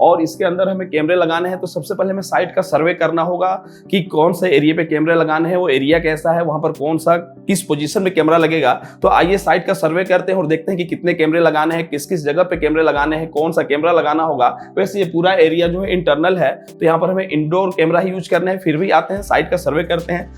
और इसके अंदर हमें कैमरे लगाने हैं, तो सबसे पहले हमें साइट का सर्वे करना होगा कि कौन से एरिया पे कैमरे लगाने हैं, वो एरिया कैसा है, वहां पर कौन सा किस पोजीशन में कैमरा लगेगा। तो आइए साइट का सर्वे करते हैं और देखते हैं कि कितने कैमरे लगाने हैं, किस किस जगह पे कैमरे लगाने हैं, कौन सा कैमरा लगाना होगा। वैसे ये पूरा एरिया जो है इंटरनल है, तो यहाँ पर हमें इंडोर कैमरा ही यूज करना है। फिर भी आते हैं साइट का सर्वे करते हैं।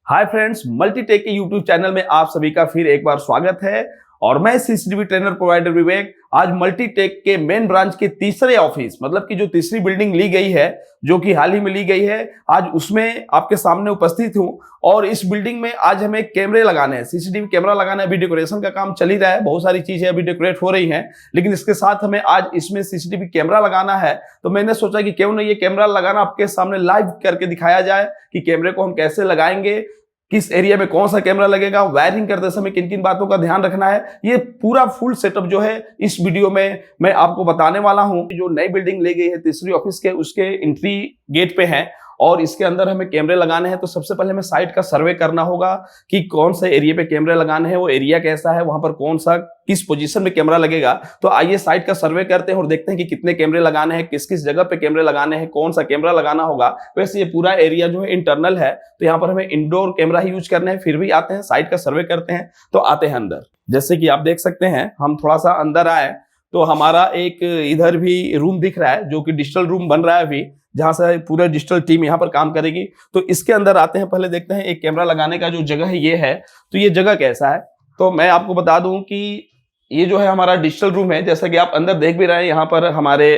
हाय फ्रेंड्स, मल्टीटेक के यूट्यूब चैनल में आप सभी का फिर एक बार स्वागत है और मैं सीसीटीवी ट्रेनर प्रोवाइडर विवेक आज मल्टीटेक के मेन ब्रांच के तीसरे ऑफिस, मतलब कि जो तीसरी बिल्डिंग ली गई है, जो कि हाल ही में ली गई है, आज उसमें आपके सामने उपस्थित हूं। और इस बिल्डिंग में आज हमें कैमरे लगाने हैं, सीसीटीवी कैमरा लगाना है। अभी डेकोरेशन का काम चल ही रहा है, बहुत सारी चीजें अभी डेकोरेट हो रही हैं, लेकिन इसके साथ हमें आज इसमें सीसीटीवी कैमरा लगाना है। तो मैंने सोचा कि क्यों ना ये कैमरा लगाना आपके सामने लाइव करके दिखाया जाए कि कैमरे को हम कैसे लगाएंगे, किस एरिया में कौन सा कैमरा लगेगा, वायरिंग करते समय किन किन बातों का ध्यान रखना है। ये पूरा फुल सेटअप जो है इस वीडियो में मैं आपको बताने वाला हूं। जो नई बिल्डिंग ली गई है तीसरी ऑफिस के, उसके एंट्री गेट पे है और इसके अंदर हमें कैमरे लगाने हैं। तो सबसे पहले हमें साइट का सर्वे करना होगा कि कौन से एरिया पे कैमरे लगाने हैं, वो एरिया कैसा है, वहां पर कौन सा किस पोजीशन में कैमरा लगेगा। तो आइए साइट का सर्वे करते हैं और देखते हैं कि कितने कैमरे लगाने हैं, किस किस जगह पे कैमरे लगाने हैं, कौन सा कैमरा लगाना होगा। वैसे ये पूरा एरिया जो है इंटरनल है, तो यहाँ पर हमें इंडोर कैमरा ही यूज करना है। फिर भी आते हैं साइट का सर्वे करते हैं। तो आते हैं अंदर। जैसे कि आप देख सकते हैं, हम थोड़ा सा अंदर आए तो हमारा एक इधर भी रूम दिख रहा है, जो कि डिजिटल रूम बन रहा है अभी, जहां से पूरा डिजिटल टीम यहाँ पर काम करेगी। तो इसके अंदर आते हैं, पहले देखते हैं एक कैमरा लगाने का जो जगह है ये है, तो ये जगह कैसा है। तो मैं आपको बता दूं कि ये जो है हमारा डिजिटल रूम है। जैसा कि आप अंदर देख भी रहे हैं, यहाँ पर हमारे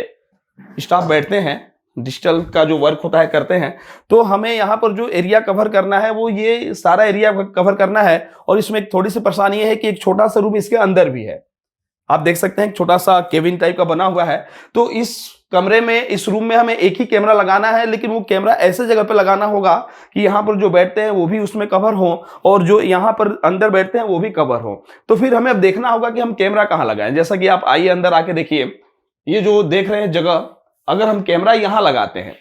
स्टाफ बैठते हैं, डिजिटल का जो वर्क होता है करते हैं। तो हमें यहाँ पर जो एरिया कवर करना है वो ये सारा एरिया कवर करना है। और इसमें एक थोड़ी सी परेशानी है कि एक छोटा सा रूम इसके अंदर भी है। आप देख सकते हैं एक छोटा सा केबिन टाइप का बना हुआ है। तो इस कमरे में, इस रूम में हमें एक ही कैमरा लगाना है, लेकिन वो कैमरा ऐसे जगह पे लगाना होगा कि यहाँ पर जो बैठते हैं वो भी उसमें कवर हो और जो यहाँ पर अंदर बैठते हैं वो भी कवर हो। तो फिर हमें अब देखना होगा कि हम कैमरा कहाँ लगाएं। जैसा कि आप आइए अंदर आके देखिए, ये जो देख रहे हैं जगह, अगर हम कैमरा यहाँ लगाते हैं,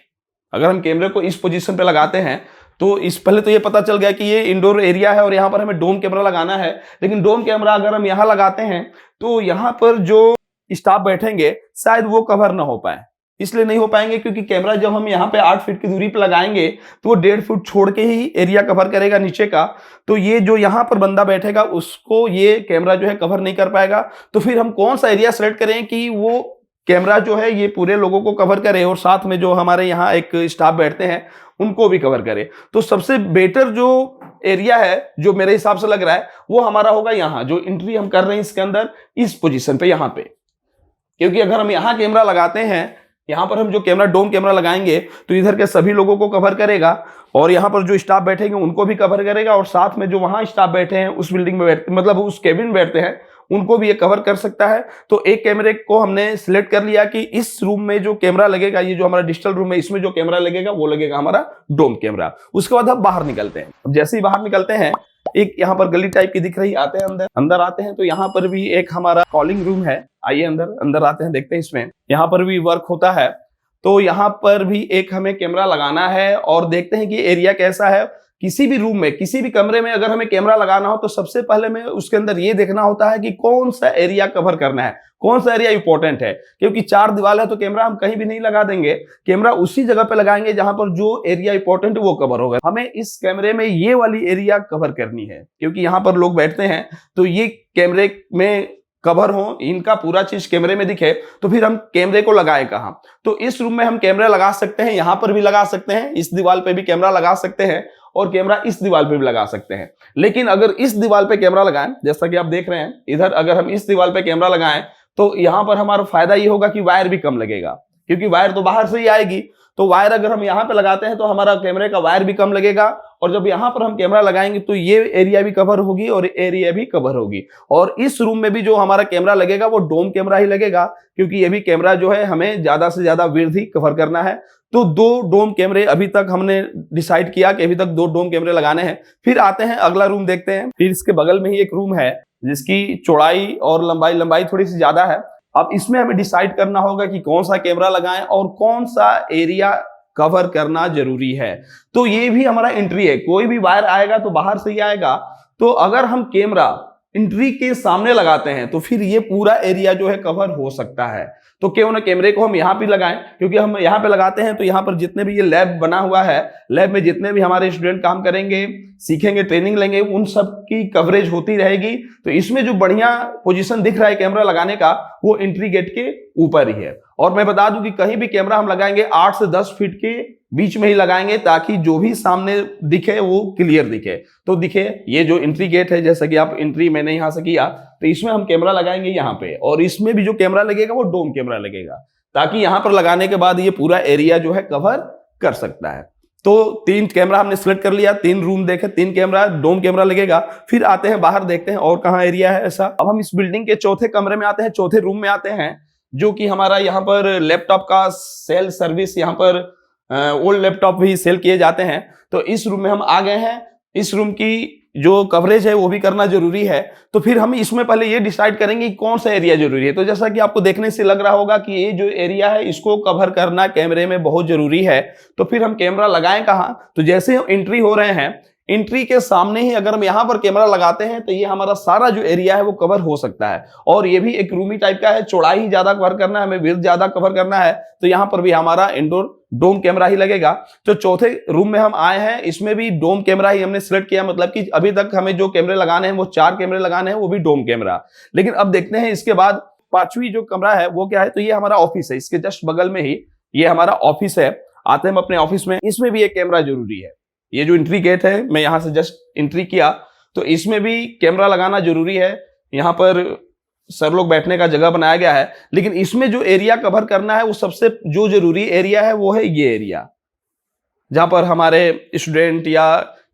अगर हम कैमरे को इस पोजीशन पे लगाते हैं, तो इस पहले तो ये पता चल गया कि ये इंडोर एरिया है और यहाँ पर हमें डोम कैमरा लगाना है। लेकिन डोम कैमरा अगर हम यहाँ लगाते हैं तो यहाँ पर जो स्टाफ बैठेंगे शायद वो कवर ना हो पाए। इसलिए नहीं हो पाएंगे क्योंकि कैमरा जब हम यहाँ पे 8 फीट की दूरी पे लगाएंगे तो वो 1.5 फुट छोड़ के ही एरिया कवर करेगा नीचे का। तो ये जो यहाँ पर बंदा बैठेगा उसको ये कैमरा जो है कवर नहीं कर पाएगा। तो फिर हम कौन सा एरिया सेलेक्ट करें कि वो कैमरा जो है ये पूरे लोगों को कवर करे और साथ में जो हमारे यहाँ एक स्टाफ बैठते हैं उनको भी कवर करे। तो सबसे बेटर जो एरिया है, जो मेरे हिसाब से लग रहा है, वो हमारा होगा यहाँ, जो एंट्री हम कर रहे हैं इसके अंदर, इस पोजीशन पे, यहाँ पे। क्योंकि अगर हम यहाँ कैमरा लगाते हैं, यहाँ पर हम जो कैमरा डोम कैमरा लगाएंगे तो इधर के सभी लोगों को कवर करेगा और यहाँ पर जो स्टाफ बैठेंगे उनको भी कवर करेगा और साथ में जो वहां स्टाफ बैठे हैं, उस बिल्डिंग में बैठते, मतलब उस केबिन में बैठते हैं, उनको भी ये कवर कर सकता है। तो एक कैमरे को हमने सिलेक्ट कर लिया कि इस रूम में जो कैमरा लगेगा, ये जो हमारा डिजिटल रूम है, इसमें जो कैमरा लगेगा वो लगेगा हमारा डोम कैमरा। उसके बाद हम बाहर निकलते हैं। अब जैसे ही बाहर निकलते हैं, एक यहाँ पर गली टाइप की दिख रही, आते हैं अंदर आते हैं तो यहाँ पर भी एक हमारा कॉलिंग रूम है। आइए अंदर आते हैं, देखते हैं इसमें, यहाँ पर भी वर्क होता है। तो यहाँ पर भी एक हमें कैमरा लगाना है और देखते हैं कि एरिया कैसा है। किसी भी रूम में, किसी भी कमरे में अगर हमें कैमरा लगाना हो तो सबसे पहले में उसके अंदर ये देखना होता है कि कौन सा एरिया कवर करना है, कौन सा एरिया इंपॉर्टेंट है। क्योंकि 4 दीवार है तो कैमरा हम कहीं भी नहीं लगा देंगे, कैमरा उसी जगह पे लगाएंगे जहां पर जो एरिया इंपॉर्टेंट है वो कवर होगा। हमें इस कैमरे में ये वाली एरिया कवर करनी है क्योंकि यहाँ पर लोग बैठते हैं, तो ये कैमरे में कवर हो, इनका पूरा चीज कैमरे में दिखे। तो फिर हम कैमरे को लगाएं कहां? तो इस रूम में हम कैमरा लगा सकते हैं, यहां पर भी लगा सकते हैं, इस दीवार पे भी कैमरा लगा सकते हैं और कैमरा इस दीवार पे भी लगा सकते हैं। लेकिन अगर इस दीवार पे कैमरा लगाएं, जैसा कि आप देख रहे हैं इधर, अगर हम इस दीवार पे कैमरा लगाएं तो यहां पर हमारा फायदा ये होगा कि वायर भी कम लगेगा, क्योंकि वायर तो बाहर से ही आएगी। तो वायर अगर हम यहाँ पे लगाते हैं तो हमारा कैमरे का वायर भी कम लगेगा और जब यहाँ पर हम कैमरा लगाएंगे तो ये एरिया भी कवर होगी और एरिया भी कवर होगी। और इस रूम में भी जो हमारा कैमरा लगेगा वो डोम कैमरा ही लगेगा, क्योंकि ये भी कैमरा जो है हमें ज्यादा से ज्यादा विड्थ ही कवर करना है। तो 2 डोम कैमरे अभी तक हमने डिसाइड किया कि अभी तक 2 डोम कैमरे लगाने हैं। फिर आते हैं अगला रूम देखते हैं। फिर इसके बगल में ही एक रूम है जिसकी चौड़ाई और लंबाई थोड़ी सी ज्यादा है। अब इसमें हमें डिसाइड करना होगा कि कौन सा कैमरा लगाएं और कौन सा एरिया कवर करना जरूरी है। तो ये भी हमारा एंट्री है, कोई भी वायर आएगा तो बाहर से ही आएगा। तो अगर हम कैमरा एंट्री के सामने लगाते हैं तो फिर ये पूरा एरिया जो है कवर हो सकता है। तो क्यों ना कैमरे को हम यहाँ पे लगाएं, क्योंकि हम यहाँ पे लगाते हैं तो यहाँ पर जितने भी ये लैब बना हुआ है, लैब में जितने भी हमारे स्टूडेंट काम करेंगे, सीखेंगे, ट्रेनिंग लेंगे, उन सब की कवरेज होती रहेगी। तो इसमें जो बढ़िया पोजीशन दिख रहा है कैमरा लगाने का, वो एंट्री गेट के ऊपर ही है। और मैं बता दूं कि कहीं भी कैमरा हम लगाएंगे 8 से 10 फीट के बीच में ही लगाएंगे, ताकि जो भी सामने दिखे वो क्लियर दिखे। तो दिखे ये जो एंट्री गेट है, जैसा कि आप एंट्री मैंने यहां से किया, तो इसमें हम कैमरा लगाएंगे यहाँ पे, और इसमें भी जो कैमरा लगेगा वो डोम कैमरा लगेगा, ताकि यहां पर लगाने के बाद ये पूरा एरिया जो है कवर कर सकता है। तो 3 कैमरा हमने सिलेक्ट कर लिया, 3 रूम देखे, 3 कैमरा, डोम कैमरा लगेगा। फिर आते हैं बाहर, देखते हैं और कहाँ एरिया है ऐसा। अब हम इस बिल्डिंग के चौथे कमरे में आते हैं, चौथे रूम में आते हैं, जो कि हमारा यहाँ पर लैपटॉप का सेल सर्विस, यहाँ पर ओल्ड लैपटॉप भी सेल किए जाते हैं। तो इस रूम में हम आ गए हैं। इस रूम की जो कवरेज है वो भी करना जरूरी है। तो फिर हम इसमें पहले ये डिसाइड करेंगे कि कौन सा एरिया जरूरी है। तो जैसा कि आपको देखने से लग रहा होगा कि ये जो एरिया है इसको कवर करना कैमरे में बहुत जरूरी है। तो फिर हम कैमरा लगाएं कहाँ? तो जैसे हम एंट्री हो रहे हैं, एंट्री के सामने ही अगर हम यहाँ पर कैमरा लगाते हैं तो ये हमारा सारा जो एरिया है वो कवर हो सकता है। और ये भी एक रूमी टाइप का है, चौड़ाई ही ज्यादा कवर करना है, हमें विड्थ ज्यादा कवर करना है, तो यहाँ पर भी हमारा इंडोर डोम कैमरा ही लगेगा। तो चौथे रूम में हम आए हैं, इसमें भी डोम कैमरा ही हमने सिलेक्ट किया, मतलब कि अभी तक हमें जो कैमरे लगाने हैं वो 4 कैमरे लगाने हैं, वो भी डोम कैमरा। लेकिन अब देखते हैं इसके बाद 5वीं जो कमरा है वो क्या है। तो ये हमारा ऑफिस है, इसके जस्ट बगल में ही ये हमारा ऑफिस है। आते हैं हम अपने ऑफिस में, इसमें भी एक कैमरा जरूरी है। ये जो एंट्री गेट है, मैं यहां से जस्ट एंट्री किया, तो इसमें भी कैमरा लगाना जरूरी है। यहाँ पर सर लोग बैठने का जगह बनाया गया है, लेकिन इसमें जो एरिया कवर करना है वो सबसे जो जरूरी एरिया है वो है ये एरिया, जहां पर हमारे स्टूडेंट या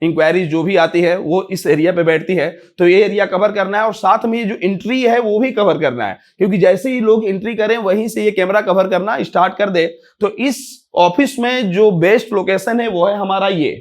इंक्वायरीज जो भी आती है वो इस एरिया पे बैठती है। तो ये एरिया कवर करना है, और साथ में ये जो एंट्री है वो भी कवर करना है, क्योंकि जैसे ही लोग एंट्री करें वहीं से ये कैमरा कवर करना स्टार्ट कर दे। तो इस ऑफिस में जो बेस्ट लोकेशन है वो है हमारा ये,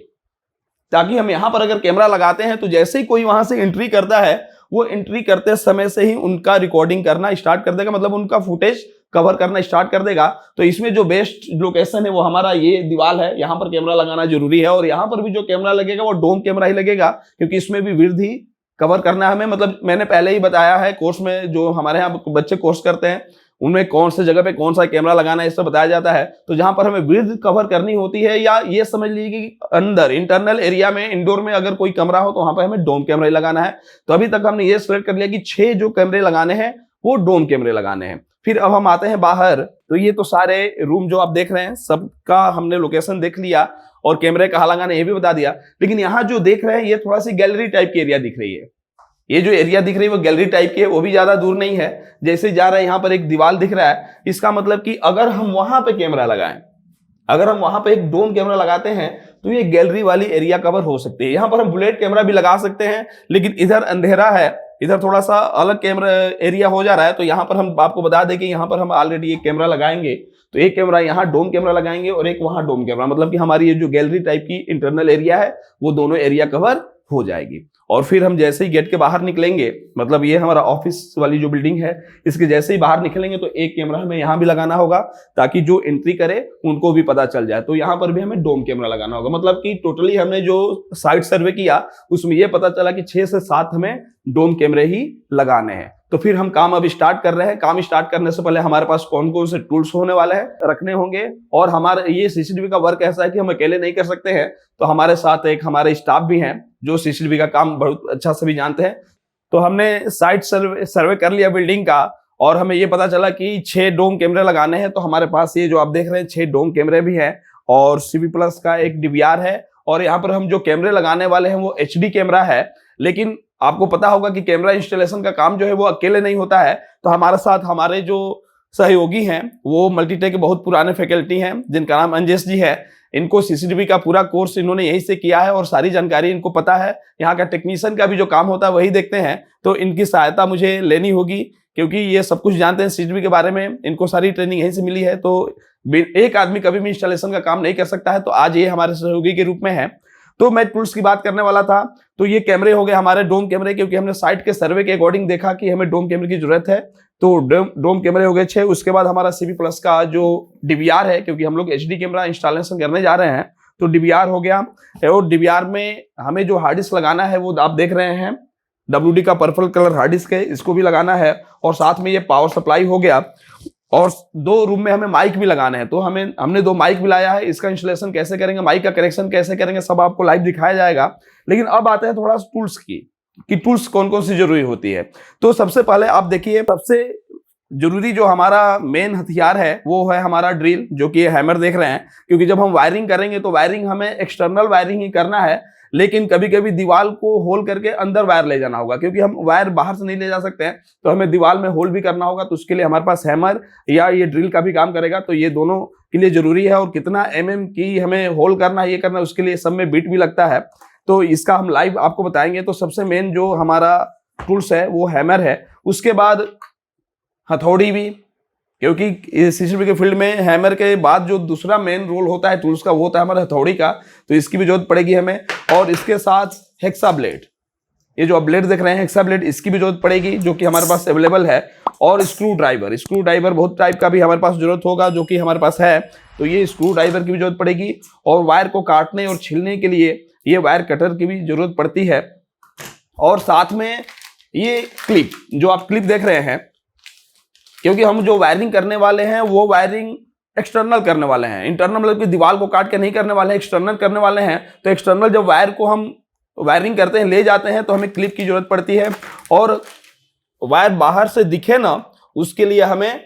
ताकि हम यहां पर अगर कैमरा लगाते हैं तो जैसे ही कोई वहां से एंट्री करता है, वो एंट्री करते समय से ही उनका रिकॉर्डिंग करना स्टार्ट कर देगा, मतलब उनका फुटेज कवर करना स्टार्ट कर देगा। तो इसमें जो बेस्ट लोकेशन है वो हमारा ये दीवार है, यहाँ पर कैमरा लगाना जरूरी है। और यहाँ पर भी जो कैमरा लगेगा वो डोम कैमरा ही लगेगा, क्योंकि इसमें भी विड्थ ही कवर करना है हमें। मतलब मैंने पहले ही बताया है, कोर्स में जो हमारे यहाँ बच्चे कोर्स करते हैं उनमें कौन से जगह पे कौन सा कैमरा लगाना है इससे बताया जाता है। तो जहां पर हमें विड्थ कवर करनी होती है, या ये समझ लीजिए कि अंदर इंटरनल एरिया में, इंडोर में अगर कोई कमरा हो तो वहां पर हमें डोम कैमरा ही लगाना है। तो अभी तक हमने ये सिलेक्ट कर लिया कि 6 जो कैमरे लगाने हैं वो डोम कैमरे लगाने हैं। फिर अब हम आते हैं बाहर। तो ये तो सारे रूम जो आप देख रहे हैं सबका हमने लोकेशन देख लिया, और कैमरे कहाँ लगाना ये भी बता दिया। लेकिन यहाँ जो देख रहे हैं ये थोड़ा सी गैलरी टाइप की एरिया दिख रही है। ये जो एरिया दिख रही है वो गैलरी टाइप की है, वो भी ज्यादा दूर नहीं है। जैसे जा रहे हैं यहाँ पर एक दीवार दिख रहा है, इसका मतलब कि अगर हम वहां पे कैमरा लगाएं, अगर हम वहां पे एक डोम कैमरा लगाते हैं तो ये गैलरी वाली एरिया कवर हो सकती है। यहाँ पर हम बुलेट कैमरा भी लगा सकते हैं, लेकिन इधर अंधेरा है, इधर थोड़ा सा अलग कैमरा एरिया हो जा रहा है। तो यहाँ पर हम आपको बता दें कि यहाँ पर हम ऑलरेडी एक कैमरा लगाएंगे। तो एक कैमरा यहाँ डोम कैमरा लगाएंगे और एक वहां डोम कैमरा, मतलब कि हमारी ये जो गैलरी टाइप की इंटरनल एरिया है वो दोनों एरिया कवर हो जाएगी। और फिर हम जैसे ही गेट के बाहर निकलेंगे, मतलब ये हमारा ऑफिस वाली जो बिल्डिंग है, इसके जैसे ही बाहर निकलेंगे तो एक कैमरा हमें यहाँ भी लगाना होगा, ताकि जो एंट्री करे उनको भी पता चल जाए। तो यहाँ पर भी हमें डोम कैमरा लगाना होगा। मतलब कि टोटली हमने जो साइट सर्वे किया उसमें ये पता चला कि 6 से 7 हमें डोम कैमरे ही लगाने हैं। तो फिर हम काम अब स्टार्ट कर रहे हैं। काम स्टार्ट करने से पहले हमारे पास कौन कौन से टूल्स होने वाले हैं, रखने होंगे। और हमारा ये सीसीटीवी का वर्क ऐसा है कि हम अकेले नहीं कर सकते हैं, तो हमारे साथ एक हमारे स्टाफ भी हैं जो सीसीटीवी का काम बहुत अच्छा से भी जानते हैं। तो हमने साइट सर्वे कर लिया बिल्डिंग का, और हमें ये पता चला कि 6 डोम कैमरे लगाने हैं। तो हमारे पास ये जो आप देख रहे हैं 6 डोम कैमरे भी हैं, और CV+ का एक DVR है। और यहाँ पर हम जो कैमरे लगाने वाले हैं वो HD कैमरा है। लेकिन आपको पता होगा कि कैमरा इंस्टॉलेशन का काम जो है वो अकेले नहीं होता है। तो हमारे साथ हमारे जो सहयोगी हैं वो मल्टीटेक के बहुत पुराने फैकल्टी हैं, जिनका नाम अंजेश जी है। इनको सीसीटीवी का पूरा कोर्स इन्होंने यहीं से किया है और सारी जानकारी इनको पता है। यहाँ का टेक्नीशियन का भी जो काम होता है वही देखते हैं। तो इनकी सहायता मुझे लेनी होगी, क्योंकि ये सब कुछ जानते हैं सीसीटीवी के बारे में, इनको सारी ट्रेनिंग यहीं से मिली है। तो एक आदमी कभी भी इंस्टॉलेशन का काम नहीं कर सकता है। तो आज ये हमारे सहयोगी के रूप में है। तो मैं टूल्स की बात करने वाला था। तो ये कैमरे हो गए हमारे डोम कैमरे, क्योंकि हमने साइट के सर्वे के अकॉर्डिंग देखा कि हमें डोम कैमरे की जरूरत है। तो डोम कैमरे हो गए 6। उसके बाद हमारा सीबी प्लस का जो डीवीआर है, क्योंकि हम लोग एचडी कैमरा इंस्टॉलेशन करने जा रहे हैं, तो डीवीआर हो गया। और डीवीआर में हमें जो हार्ड डिस्क लगाना है वो आप देख रहे हैं, WD का पर्पल कलर हार्ड डिस्क है, इसको भी लगाना है। और साथ में ये पावर सप्लाई हो गया। और 2 रूम में हमें माइक भी लगाना है, तो हमने 2 माइक भी लाया है। इसका इंस्टॉलेशन कैसे करेंगे, माइक का कनेक्शन कैसे करेंगे, सब आपको लाइव दिखाया जाएगा। लेकिन अब आते हैं थोड़ा टूल्स की, कि टूल्स कौन कौन सी जरूरी होती है। तो सबसे पहले आप देखिए, सबसे जरूरी जो हमारा मेन हथियार है वो है हमारा ड्रिल, जो कि हैमर देख रहे हैं। क्योंकि जब हम वायरिंग करेंगे तो वायरिंग हमें एक्सटर्नल वायरिंग ही करना है, लेकिन कभी कभी दीवार को होल करके अंदर वायर ले जाना होगा, क्योंकि हम वायर बाहर से नहीं ले जा सकते हैं, तो हमें दीवार में होल भी करना होगा। तो उसके लिए हमारे पास हैमर या ये ड्रिल का भी काम करेगा, तो ये दोनों के लिए जरूरी है। और कितना mm की हमें होल करना है, ये करना है, उसके लिए सब में बिट भी लगता है, तो इसका हम लाइव आपको बताएंगे। तो सबसे मेन जो हमारा टूल्स है वो हैमर है। उसके बाद हथौड़ी भी, क्योंकि सीसीटीवी के फील्ड में हैमर के बाद जो दूसरा मेन रोल होता है टूल्स का, वो होता है हमारे हथौड़ी का, तो इसकी भी जरूरत पड़ेगी हमें। और इसके साथ हेक्सा ब्लेड, ये जो आप ब्लेड देख रहे हैं हेक्सा ब्लेड, इसकी भी जरूरत पड़ेगी, जो कि हमारे पास अवेलेबल है। और स्क्रू ड्राइवर बहुत टाइप का भी हमारे पास जरूरत होगा, जो कि हमारे पास है, तो ये स्क्रू ड्राइवर की भी जरूरत पड़ेगी। और वायर को काटने और छीलने के लिए ये वायर कटर की भी जरूरत पड़ती है। और साथ में ये क्लिप, जो आप क्लिप देख रहे हैं, क्योंकि हम जो वायरिंग करने वाले हैं वो वायरिंग एक्सटर्नल करने वाले हैं, इंटरनल मतलब कि दीवार को काट के नहीं करने वाले हैं, एक्सटर्नल करने वाले हैं। तो एक्सटर्नल जब वायर को हम वायरिंग करते हैं, ले जाते हैं, तो हमें क्लिप की जरूरत पड़ती है। और वायर बाहर से दिखे ना, उसके लिए हमें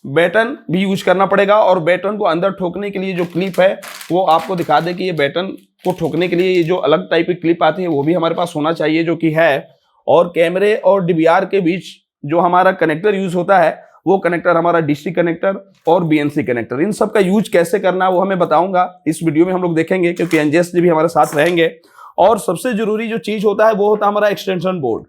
बैटन भी यूज करना पड़ेगा। और बैटन को अंदर ठोकने के लिए जो क्लिप है वो आपको दिखा दे कि ये बैटन को ठोकने के लिए ये जो अलग टाइप की क्लिप आती है वो भी हमारे पास होना चाहिए, जो कि है। और कैमरे और डीवीआर के बीच जो हमारा कनेक्टर यूज होता है, वो कनेक्टर हमारा डीसी कनेक्टर और बीएनसी कनेक्टर, इन सब का यूज कैसे करना है वो हमें बताऊंगा, इस वीडियो में हम लोग देखेंगे, क्योंकि एनजेएस जी भी हमारे साथ रहेंगे। और सबसे जरूरी जो चीज होता है वो होता है हमारा एक्सटेंशन बोर्ड,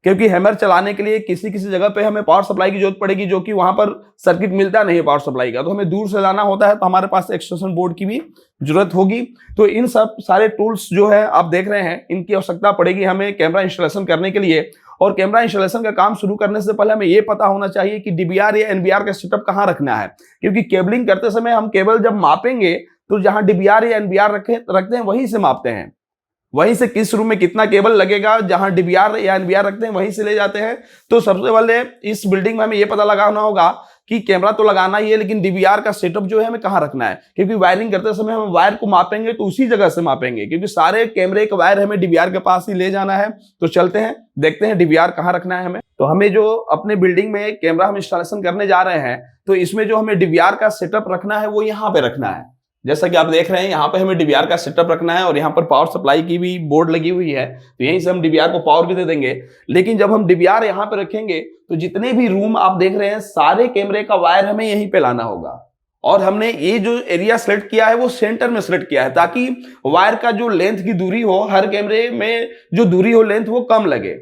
क्योंकि हैमर चलाने के लिए किसी किसी जगह पे हमें पावर सप्लाई की जरूरत पड़ेगी, जो कि वहां पर सर्किट मिलता नहीं है पावर सप्लाई का, तो हमें दूर से लाना होता है, तो हमारे पास एक्सटेंशन बोर्ड की भी जरूरत होगी। तो इन सब सारे टूल्स जो है आप देख रहे हैं, इनकी आवश्यकता पड़ेगी हमें कैमरा इंस्टॉलेशन करने के लिए। और कैमरा इंस्टॉलेशन का काम शुरू करने से पहले हमें यह पता होना चाहिए कि डीवीआर या एनवीआर का सेटअप कहां रखना है, क्योंकि केबलिंग करते समय हम केबल जब मापेंगे तो जहां डीवीआर या एनवीआर रखते हैं वहीं से मापते हैं, वहीं से किस रूम में कितना केबल लगेगा, जहां डीवीआर या एनवीआर रखते हैं वहीं से ले जाते हैं। तो सबसे पहले इस बिल्डिंग में हमें यह पता लगाना होगा कि कैमरा तो लगाना ही है, लेकिन डीवीआर का सेटअप जो है हमें कहां रखना है, क्योंकि वायरिंग करते समय हम वायर को मापेंगे तो उसी जगह से मापेंगे, क्योंकि सारे कैमरे का वायर हमें डीवीआर के पास ही ले जाना है। तो चलते हैं, देखते हैं डीवीआर कहां रखना है हमें। तो हमें जो अपने बिल्डिंग में कैमरा हम इंस्टॉलेशन करने जा रहे हैं, तो इसमें जो हमें डीवीआर का सेटअप रखना है वो यहाँ पे रखना है। जैसा कि आप देख रहे हैं, यहाँ पे हमें डीवीआर का सेटअप रखना है, और यहाँ पर पावर सप्लाई की भी बोर्ड लगी हुई है, तो यहीं से हम डीवीआर को पावर भी दे देंगे। लेकिन जब हम डीवीआर यहाँ पे रखेंगे तो जितने भी रूम आप देख रहे हैं, सारे कैमरे का वायर हमें यहीं पे लाना होगा। और हमने ये जो एरिया सेलेक्ट किया है वो सेंटर में सेलेक्ट किया है, ताकि वायर का जो लेंथ की दूरी हो, हर कैमरे में जो दूरी हो लेंथ वो कम लगे,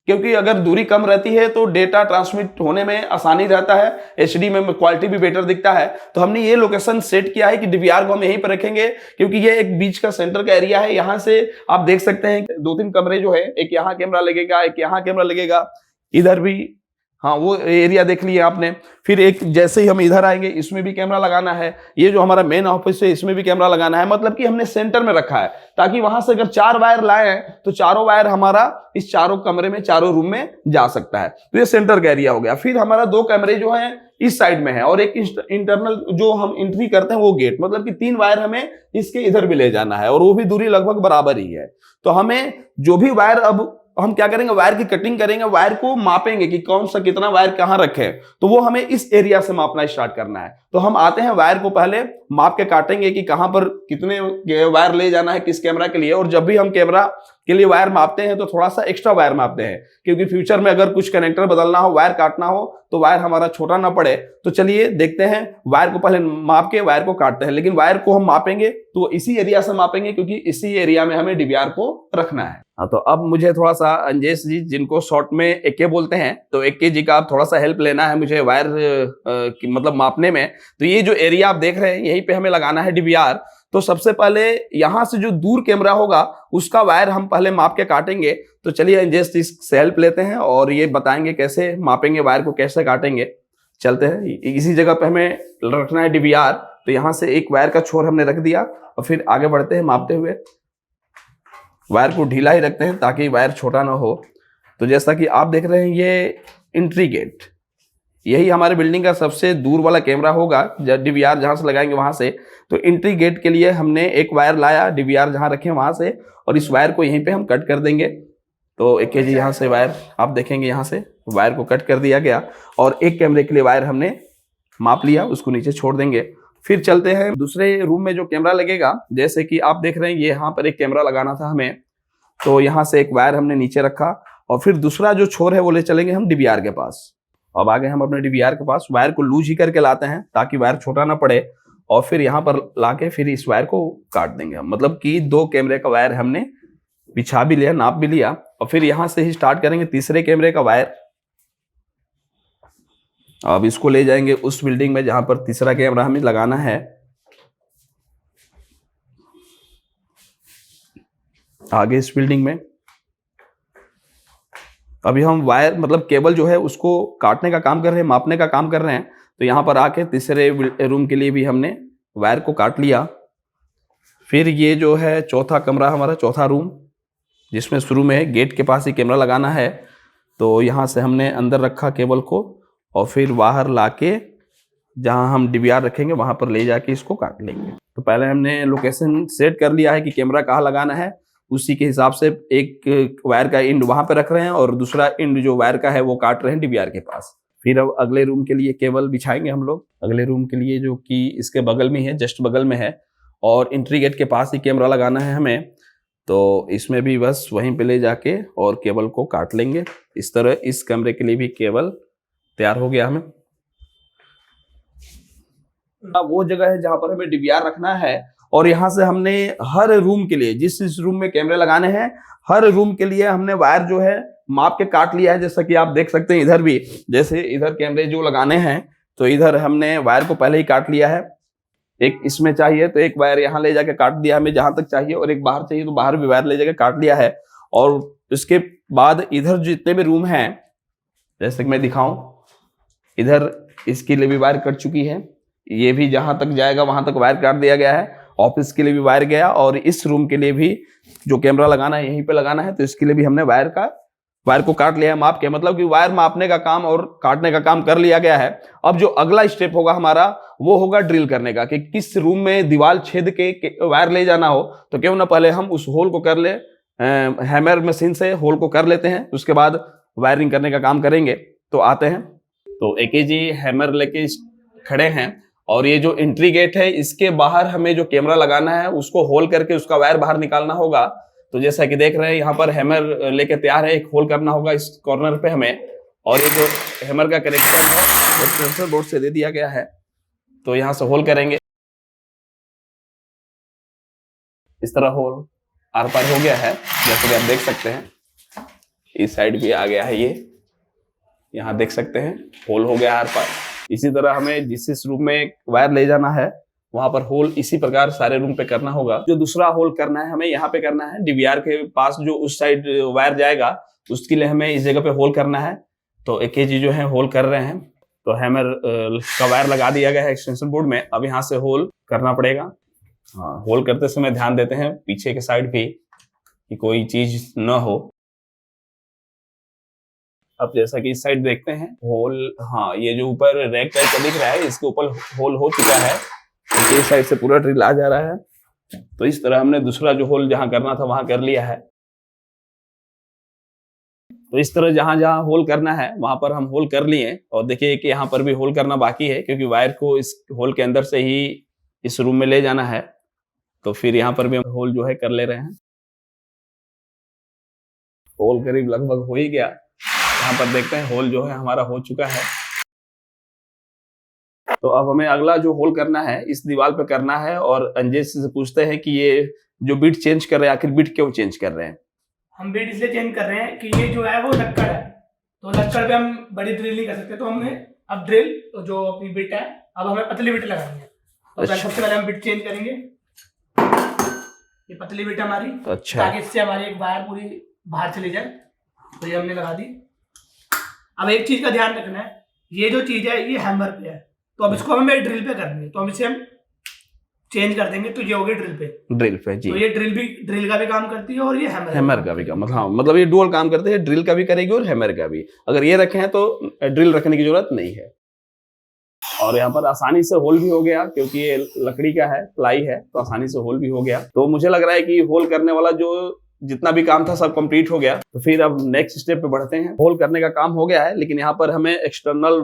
क्योंकि अगर दूरी कम रहती है तो डेटा ट्रांसमिट होने में आसानी रहता है, एचडी में क्वालिटी भी बेटर दिखता है। तो हमने ये लोकेशन सेट किया है कि डीवीआर को हम यहीं पर रखेंगे, क्योंकि ये एक बीच का सेंटर का एरिया है। यहां से आप देख सकते हैं 2-3 कमरे जो है, एक यहाँ कैमरा लगेगा, एक यहाँ कैमरा लगेगा, इधर भी, हाँ वो एरिया देख लिया आपने। फिर एक जैसे ही हम इधर आएंगे इसमें भी कैमरा लगाना है, ये जो हमारा मेन ऑफिस है इसमें भी कैमरा लगाना है, मतलब कि हमने सेंटर में रखा है, ताकि वहां से अगर 4 वायर लाए तो चारों वायर हमारा इस चारों कमरे में, चारों रूम में जा सकता है। तो ये सेंटर का एरिया हो गया। फिर हमारा 2 कैमरे जो हैं इस साइड में है, और एक इंटरनल जो हम एंट्री करते हैं वो गेट, मतलब कि 3 वायर हमें इसके इधर भी ले जाना है, और वो भी दूरी लगभग बराबर ही है। तो हमें जो भी वायर, अब हम क्या करेंगे, वायर की कटिंग करेंगे, वायर को मापेंगे कि कौन सा कितना वायर कहां रखे, तो वो हमें इस एरिया से मापना स्टार्ट करना है। तो हम आते हैं, वायर को पहले माप के काटेंगे कि कहां पर कितने वायर ले जाना है किस कैमरा के लिए। और जब भी हम कैमरा के लिए वायर मापते हैं तो थोड़ा सा एक्स्ट्रा वायर मापते हैं, क्योंकि फ्यूचर में अगर कुछ कनेक्टर बदलना हो, वायर काटना हो, तो वायर हमारा छोटा ना पड़े। तो चलिए देखते हैं, वायर को पहले माप के वायर को काटते हैं, लेकिन वायर को हम मापेंगे तो इसी एरिया से मापेंगे, क्योंकि इसी एरिया में हमें डीवीआर को रखना है। हाँ, तो अब मुझे थोड़ा सा अंजेश जी, जिनको शॉर्ट में एके बोलते हैं, तो एके जी का आप थोड़ा सा हेल्प लेना है मुझे वायर मतलब मापने में। तो ये जो एरिया आप देख रहे हैं, यहीं पे हमें लगाना है डीवीआर। तो सबसे पहले यहाँ से जो दूर कैमरा होगा उसका वायर हम पहले माप के काटेंगे। तो चलिए जस्ट इससे हेल्प लेते हैं और ये बताएंगे कैसे मापेंगे, वायर को कैसे काटेंगे। चलते हैं, इसी जगह पे हमें रखना है डीवीआर। तो यहाँ से एक वायर का छोर हमने रख दिया और फिर आगे बढ़ते हैं मापते हुए। वायर को ढीला ही रखते हैं ताकि वायर छोटा ना हो। तो जैसा कि आप देख रहे हैं ये एंट्री गेट, यही हमारे बिल्डिंग का सबसे दूर वाला कैमरा होगा डीवीआर जहां से लगाएंगे वहां से। तो एंट्री गेट के लिए हमने एक वायर लाया डीवीआर जहां रखे वहां से, और इस वायर को यहीं पे हम कट कर देंगे। तो 1 kg यहाँ से वायर आप देखेंगे, यहाँ से वायर को कट कर दिया गया और एक कैमरे के लिए वायर हमने माप लिया, उसको नीचे छोड़ देंगे। फिर चलते हैं दूसरे रूम में जो कैमरा लगेगा। जैसे कि आप देख रहे हैं ये यहाँ पर एक कैमरा लगाना था हमें, तो यहाँ से एक वायर हमने नीचे रखा और फिर दूसरा जो छोर है वो ले चलेंगे हम डीवीआर के पास। अब आगे हम अपने डीवीआर के पास वायर को लूज ही करके लाते हैं ताकि वायर छोटा ना पड़े, और फिर यहाँ पर लाके फिर इस वायर को काट देंगे हम। मतलब कि 2 कैमरे का वायर हमने बिछा भी लिया, नाप भी लिया, और फिर यहाँ से ही स्टार्ट करेंगे तीसरे कैमरे का वायर। अब इसको ले जाएंगे उस बिल्डिंग में जहां पर तीसरा कैमरा हमें लगाना है। आगे इस बिल्डिंग में अभी हम वायर मतलब केबल जो है उसको काटने का काम कर रहे हैं, मापने का काम कर रहे हैं। तो यहाँ पर आके तीसरे रूम के लिए भी हमने वायर को काट लिया। फिर ये जो है चौथा कमरा, हमारा चौथा रूम, जिसमें शुरू में गेट के पास ही कैमरा लगाना है। तो यहाँ से हमने अंदर रखा केबल को और फिर बाहर लाके जहाँ हम डीवीआर रखेंगे वहाँ पर ले जाके इसको काट लेंगे। तो पहले हमने लोकेशन सेट कर लिया है कि कैमरा कहाँ लगाना है, उसी के हिसाब से एक वायर का एंड वहाँ पे रख रहे हैं और दूसरा एंड जो वायर का है वो काट रहे हैं डीवीआर के पास। फिर अब अगले रूम के लिए केबल बिछाएंगे हम लोग, अगले रूम के लिए जो कि इसके बगल में है, जस्ट बगल में है, और एंट्री गेट के पास ही कैमरा लगाना है हमें। तो इसमें भी बस वहीं पे ले जाके और केबल को काट लेंगे। इस तरह इस कमरे के लिए भी केबल तैयार हो गया हमें। वो जगह है जहां पर हमें डीवीआर रखना है, और यहाँ से हमने हर रूम के लिए, जिस रूम में कैमरे लगाने हैं, हर रूम के लिए हमने वायर जो है माप के काट लिया है। जैसा कि आप देख सकते हैं इधर भी, जैसे इधर कैमरे जो लगाने हैं तो इधर हमने वायर को पहले ही काट लिया है। एक इसमें चाहिए तो एक वायर यहाँ ले जाके काट दिया हमें जहां तक चाहिए, और एक बाहर चाहिए तो बाहर भी वायर ले जाके काट लिया है। और इसके बाद इधर जितने भी रूम हैं, जैसे कि मैं दिखाऊं, इधर इसके लिए भी वायर कट चुकी है, ये भी जहां तक जाएगा वहां तक वायर काट दिया गया है। ऑफिस के लिए भी वायर गया, और इस रूम के लिए भी जो कैमरा लगाना है यहीं पे लगाना है, तो इसके लिए भी हमने वायर को काट लिया है माप के। मतलब कि वायर मापने का काम और काटने का काम कर लिया गया है। अब जो अगला स्टेप होगा हमारा वो होगा ड्रिल करने का, कि किस रूम में दीवार छेद के वायर ले जाना हो तो क्यों ना पहले हम उस होल को कर ले, हैमर मशीन से होल को कर लेते हैं, उसके बाद वायरिंग करने का काम करेंगे। तो आते हैं, तो AKG हैमर लेके खड़े हैं, और ये जो एंट्री गेट है इसके बाहर हमें जो कैमरा लगाना है उसको होल करके उसका वायर बाहर निकालना होगा। तो जैसा कि देख रहे हैं यहाँ पर हैमर लेके तैयार है, एक होल करना होगा इस कॉर्नर पे हमें, और ये जो हैमर का कनेक्शन है वो ट्रांसफर बोर्ड से दे दिया गया है। तो यहाँ से होल करेंगे, इस तरह होल आर पार हो गया है, जैसे कि आप देख सकते हैं। इस साइड भी आ गया है, ये यहाँ देख सकते हैं होल हो गया आर पार। इसी तरह हमें जिस रूम में वायर ले जाना है वहां पर होल इसी प्रकार सारे रूम पे करना होगा। जो दूसरा होल करना है हमें यहाँ पे करना है, डीवीआर के पास जो उस साइड वायर जाएगा उसके लिए हमें इस जगह पे होल करना है। तो AKG जो है होल कर रहे हैं, तो हैमर का वायर लगा दिया गया है एक्सटेंशन बोर्ड में। अब यहाँ से होल करना पड़ेगा। हाँ, होल करते समय ध्यान देते हैं पीछे के साइड भी कि कोई चीज न हो। अब जैसा कि इस साइड देखते हैं होल, हाँ ये जो ऊपर रैक टाइप का दिख रहा है इसके ऊपर होल हो चुका है, तो इस साइड से पूरा ड्रिल आ जा रहा है। तो इस तरह हमने दूसरा जो होल जहां करना था वहां कर लिया है। तो इस तरह जहां जहां होल करना है वहां पर हम होल कर लिए, और देखिए कि यहाँ पर भी होल करना बाकी है क्योंकि वायर को इस होल के अंदर से ही इस रूम में ले जाना है। तो फिर यहाँ पर भी हम होल जो है कर ले रहे हैं। होल करीब लगभग हो ही गया, यहाँ पर देखते हैं होल जो है हमारा हो चुका है। तो अब हमें अगला जो होल करना है इस दीवार पे करना है, और अंजेश से पूछते हैं कि ये जो बिट चेंज कर रहे हैं आखिर बिट क्यों चेंज कर रहे हैं। हम बिट इसलिए चेंज कर रहे हैं कि ये जो है वो लक्कड़ है, तो लक्कड़ पे हम बड़ी ड्रिल नहीं कर सकते, तो हमने अब ड्रिल जो अपनी बिट है अब हमें पतली बिट लगानी है। तो सबसे पहले हम बिट चेंज करेंगे। ये पतली बिट हमारी, अच्छा। ताकि इससे हमारी एक वायर पूरी बाहर चली जाए। तो ये हमने लगा दी। अब एक चीज का ध्यान रखना है, ये जो चीज है ये हैमर पे है, तो अब इसको हमें ड्रिल पे करनी है, तो हम इसे हम चेंज कर देंगे, तो ये हो गई ड्रिल पे जी। तो ये ड्रिल का भी काम करती है और ये हैमर का भी काम, मतलब हाँ, मतलब ये डुअल काम करते हैं, ड्रिल का भी करेगी और हैमर का भी। अगर ये रखे हैं तो ड्रिल रखने की जरूरत नहीं है। और यहाँ पर आसानी से होल भी हो गया, क्योंकि ये लकड़ी का है, प्लाई है, तो आसानी से होल भी हो गया। तो मुझे लग रहा है कि होल करने वाला जो जितना भी काम था सब कंप्लीट हो गया। तो फिर अब नेक्स्ट स्टेप पे बढ़ते हैं। होल करने का काम हो गया है, लेकिन यहाँ पर हमें एक्सटर्नल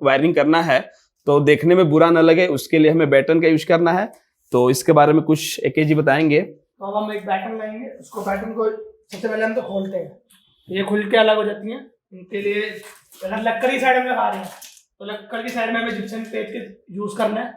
वायरिंग करना है, तो देखने में बुरा न लगे उसके लिए हमें बैटन का यूज करना है। तो इसके बारे में कुछ AK जी बताएंगे। तो अब हम एक बैटन लाएंगे, उसको बैटन को सबसे पहले हम तो खोलते हैं, ये खुल के अलग हो जाती है। इनके लिए अगर लक्कड़ की साइड में लगा रहे हैं तो लक्कड़ की साइड में हमें जिप्सम टेप के यूज करना है,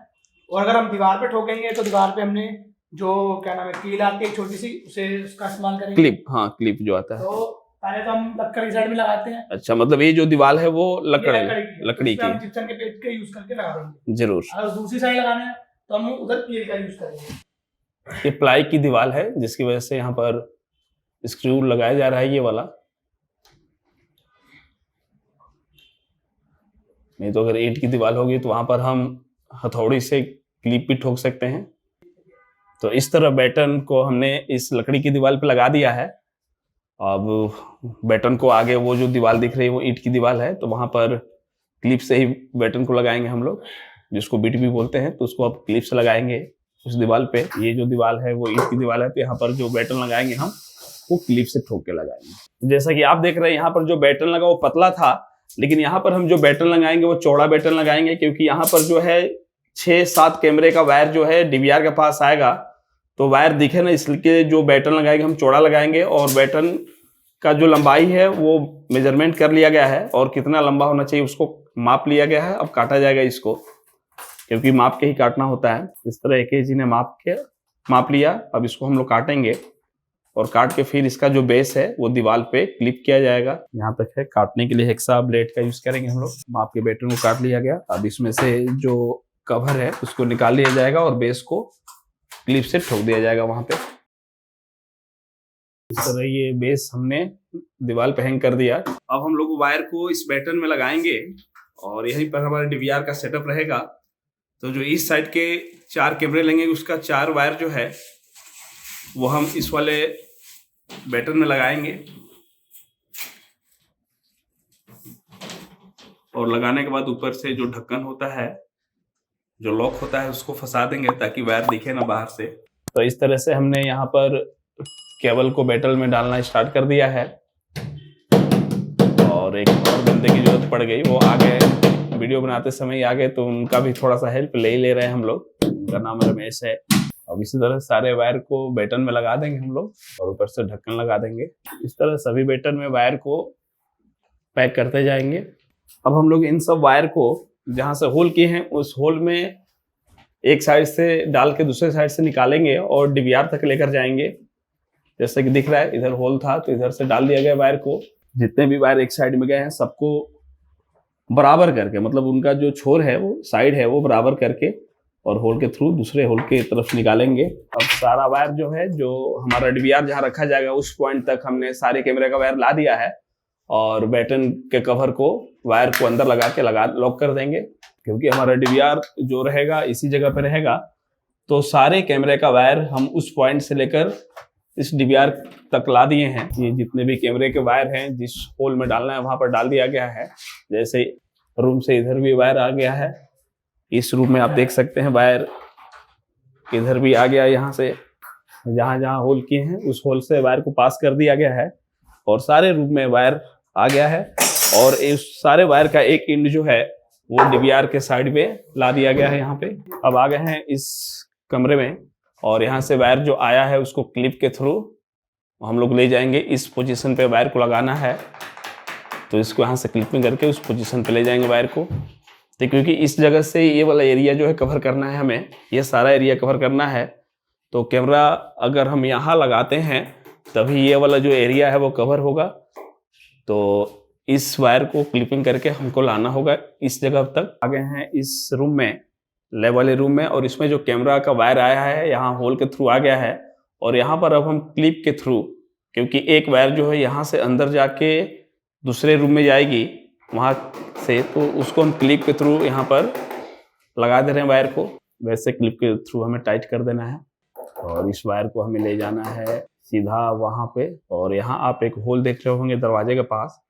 और अगर हम दीवार पे ठोकेंगे तो दीवार पे हमने जो क्या नाम है कील आती है छोटी सी, उसे उसका इस्तेमाल करेंगे। क्लिप, हाँ क्लिप जो आता है। तो पहले तो हम लक्कड़ की साइड में लगाते हैं। अच्छा, मतलब ये जो दीवार है वो लकड़ी की, हम जिप्सम के पेज के यूज करके लगा देंगे। जरूर। अगर दूसरी साइड लगाना है तो हम उधर कील का यूज करेंगे। ये प्लाई की दीवार है, जिसकी वजह से यहाँ पर स्क्रू लगाया जा रहा है, ये वाला। नहीं तो अगर ईंट की दीवार होगी तो वहां पर हम हथौड़ी से क्लिप भी ठोक सकते हैं। तो इस तरह बैटन को हमने इस लकड़ी की दीवार पे लगा दिया है। अब बैटन को आगे वो जो दीवार दिख रही है वो ईंट की दीवार है, तो वहां पर क्लिप से ही बैटन को लगाएंगे हम लोग, जिसको बीट भी बोलते हैं। तो उसको अब क्लिप से लगाएंगे उस दीवार पे। ये जो दीवार है वो ईंट की दीवार है, तो यहाँ पर जो बैटन लगाएंगे हम वो क्लिप से ठोक के लगाएंगे। जैसा कि आप देख रहे हैं, यहाँ पर जो बैटन लगा वो पतला था, लेकिन यहाँ पर हम जो बैटन लगाएंगे वो चौड़ा बैटन लगाएंगे, क्योंकि यहाँ पर जो है 6-7 कैमरे का वायर जो है DVR के पास आएगा, तो वायर दिखे ना, इसलिए जो बैटन लगाएंगे हम चौड़ा लगाएंगे। और बैटन का जो लंबाई है वो मेजरमेंट कर लिया गया है, और कितना लंबा होना चाहिए उसको माप लिया गया है। अब काटा जाएगा इसको, क्योंकि माप के ही काटना होता है। इस तरह AK जी ने माप लिया। अब इसको हम लोग काटेंगे, और काट के फिर इसका जो बेस है वो दीवार पे क्लिप किया जाएगा। यहाँ तक है। काटने के लिए हेक्सा ब्लेड का यूज करेंगे हम लोग। माप के बैटन को काट लिया गया। अब इसमें से जो कवर है उसको निकाल लिया जाएगा, और बेस को क्लिप से ठोक दिया जाएगा वहां पे। इस तरह ये बेस हमने दीवार पे हैंग कर दिया। अब हम लोग वायर को इस बैटन में लगाएंगे, और यहीं पर हमारा DVR का सेटअप रहेगा। तो जो इस साइड के 4 कैमरे लेंगे, उसका 4 वायर जो है वो हम इस वाले बैटन में लगाएंगे, और लगाने के बाद ऊपर से जो ढक्कन होता है, जो लॉक होता है, उसको फंसा देंगे ताकि वायर दिखे ना बाहर से। तो इस तरह से हमने यहाँ पर केबल को बैटल में डालना स्टार्ट कर दिया है। और एक और बंदे की जरूरत पड़ गई, वो आ गए, वीडियो बनाते समय ही आ गए, तो उनका भी थोड़ा सा हेल्प ले ही ले रहे हैं हम लोग। उनका नाम रमेश है। अब इसी तरह सारे वायर को बैटन में लगा देंगे हम लोग, और ऊपर से ढक्कन लगा देंगे। इस तरह सभी बैटन में वायर को पैक करते जाएंगे। अब हम लोग इन सब वायर को जहां से होल किए हैं उस होल में एक साइड से डाल के दूसरे साइड से निकालेंगे, और DVR तक लेकर जाएंगे। जैसे कि दिख रहा है, इधर होल था तो इधर से डाल दिया गया वायर को। जितने भी वायर एक साइड में गए हैं सबको बराबर करके, मतलब उनका जो छोर है वो साइड है वो बराबर करके, और होल के थ्रू दूसरे होल के तरफ निकालेंगे। अब सारा वायर जो है, जो हमारा DVR जहाँ रखा जाएगा उस पॉइंट तक हमने सारे कैमरे का वायर ला दिया है, और बैटन के कवर को वायर को अंदर लगा के लॉक कर देंगे। क्योंकि हमारा DVR जो रहेगा इसी जगह पे रहेगा, तो सारे कैमरे का वायर हम उस पॉइंट से लेकर इस DVR तक ला दिए हैं। ये जितने भी कैमरे के वायर हैं जिस होल में डालना है वहां पर डाल दिया गया है। जैसे रूम से इधर भी वायर आ गया है, इस रूम में आप देख सकते हैं वायर इधर भी आ गया। यहाँ से जहां जहां होल किए हैं उस होल से वायर को पास कर दिया गया है, और सारे रूम में वायर आ गया है। और इस सारे वायर का एक एंड जो है वो DVR के साइड पे ला दिया गया है यहाँ पे। अब आ गए हैं इस कमरे में, और यहाँ से वायर जो आया है उसको क्लिप के थ्रू हम लोग ले जाएंगे। इस पोजीशन पे वायर को लगाना है, तो इसको यहाँ से क्लिपिंग करके उस पोजीशन पे ले जाएंगे वायर को। तो क्योंकि इस जगह से ये वाला एरिया जो है कवर करना है हमें, ये सारा एरिया कवर करना है, तो कैमरा अगर हम यहाँ लगाते हैं तभी ये वाला जो एरिया है वो कवर होगा। तो इस वायर को क्लिपिंग करके हमको लाना होगा इस जगह तक। आ गए हैं इस रूम में, लैब वाले रूम में, और इसमें जो कैमरा का वायर आया है यहाँ होल के थ्रू आ गया है, और यहाँ पर अब हम क्लिप के थ्रू, क्योंकि एक वायर जो है यहाँ से अंदर जाके दूसरे रूम में जाएगी वहाँ से, तो उसको हम क्लिप के थ्रू यहाँ पर लगा दे रहे हैं वायर को। वैसे क्लिप के थ्रू हमें टाइट कर देना है और इस वायर को हमें ले जाना है सीधा वहाँ पे। और यहाँ आप एक होल देख रहे होंगे दरवाजे के पास,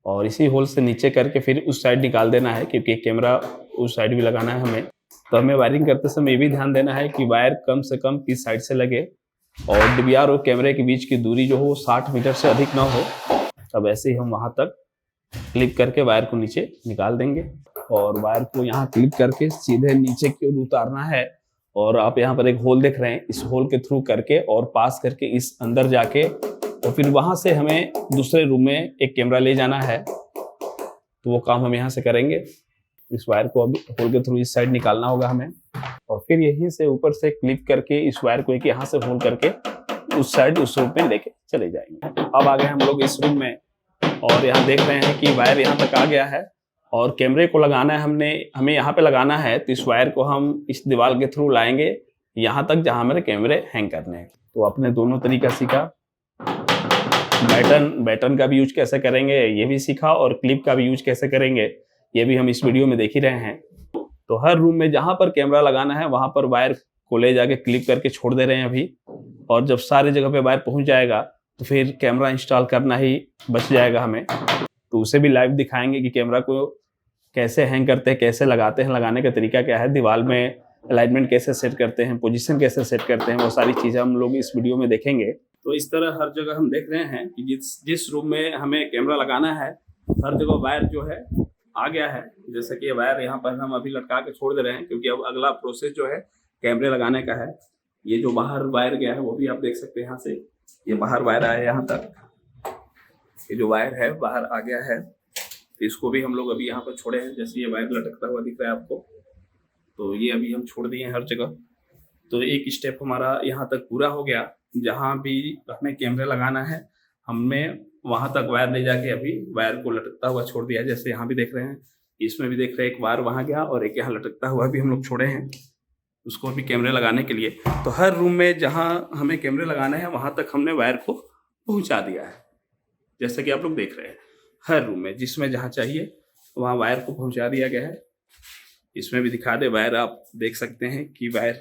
और इसी होल से नीचे करके फिर उस साइड निकाल देना है, क्योंकि कैमरा उस साइड भी लगाना है हमें। तो हमें वायरिंग करते समय ये भी ध्यान देना है कि वायर कम से कम किस साइड से लगे और DVR और कैमरे के बीच की दूरी जो हो 60 मीटर से अधिक ना हो। अब ऐसे ही हम वहाँ तक क्लिप करके वायर को नीचे निकाल देंगे और वायर को यहाँ क्लिप करके सीधे नीचे की ओर उतारना है। और आप यहाँ पर एक होल देख रहे हैं, इस होल के थ्रू करके और पास करके इस अंदर जाके, और फिर वहाँ से हमें दूसरे रूम में एक कैमरा ले जाना है। तो वो काम हम यहाँ से करेंगे। इस वायर को अभी होल के थ्रू इस साइड निकालना होगा हमें, और फिर यहीं से ऊपर से क्लिप करके इस वायर को एक यहाँ से होल करके उस साइड उस रूम में लेके चले जाएंगे। अब आ गए हम लोग इस रूम में और यहाँ देख रहे हैं कि वायर यहाँ तक आ गया है और कैमरे को लगाना है हमें यहाँ पे लगाना है। तो इस वायर को हम इस दीवार के थ्रू लाएंगे यहाँ तक जहाँ हमारे कैमरे हैंग करने हैं। तो आपने दोनों तरीका सीखा, बैटन का भी यूज कैसे करेंगे ये भी सीखा, और क्लिप का भी यूज कैसे करेंगे ये भी हम इस वीडियो में देख ही रहे हैं। तो हर रूम में जहाँ पर कैमरा लगाना है वहाँ पर वायर को ले जाके क्लिप करके छोड़ दे रहे हैं अभी, और जब सारे जगह पे वायर पहुँच जाएगा तो फिर कैमरा इंस्टॉल करना ही बच जाएगा हमें। तो उसे भी लाइव दिखाएंगे कि कैमरा को कैसे हैंग करते हैं, कैसे लगाते हैं, लगाने का तरीका क्या है, दीवार में अलाइनमेंट कैसे सेट करते हैं, पोजीशन कैसे सेट करते हैं, वो सारी चीज़ें हम लोग इस वीडियो में देखेंगे। तो इस तरह हर जगह हम देख रहे हैं कि जिस रूम में हमें कैमरा लगाना है हर जगह वायर जो है आ गया है। जैसे कि ये वायर यहाँ पर हम अभी लटका के छोड़ दे रहे हैं, क्योंकि अब अगला प्रोसेस जो है कैमरे लगाने का है। ये जो बाहर वायर गया है वो भी आप देख सकते हैं, यहाँ से ये बाहर वायर आया यहाँ तक, ये जो वायर है बाहर आ गया है। तो इसको भी हम लोग अभी यहाँ पर छोड़े हैं। जैसे ये वायर लटकता हुआ दिख रहा है आपको, तो ये अभी हम छोड़ दिए हैं हर जगह। तो एक स्टेप हमारा यहाँ तक पूरा हो गया। जहाँ भी हमें कैमरे लगाना है हमने वहाँ तक वायर ले जाके अभी वायर को लटकता हुआ छोड़ दिया। जैसे यहाँ भी देख रहे हैं, इसमें भी देख रहे हैं एक वायर वहाँ गया और एक यहाँ लटकता हुआ भी हम लोग छोड़े हैं उसको अभी कैमरे लगाने के लिए। तो हर रूम में जहाँ हमें कैमरे लगाना है वहाँ तक हमने वायर को पहुँचा दिया है। जैसे कि आप लोग देख रहे हैं हर रूम में जिसमें जहाँ चाहिए वहाँ वायर को पहुँचा दिया गया है। इसमें भी दिखा दे वायर, आप देख सकते हैं कि वायर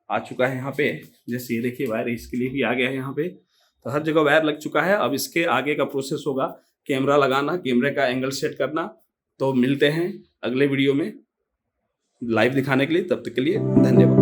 आ चुका है यहाँ पे। जैसे ये देखिए वायर इसके लिए भी आ गया है यहाँ पे। तो हर जगह वायर लग चुका है। अब इसके आगे का प्रोसेस होगा कैमरा लगाना, कैमरे का एंगल सेट करना। तो मिलते हैं अगले वीडियो में लाइव दिखाने के लिए। तब तक के लिए धन्यवाद।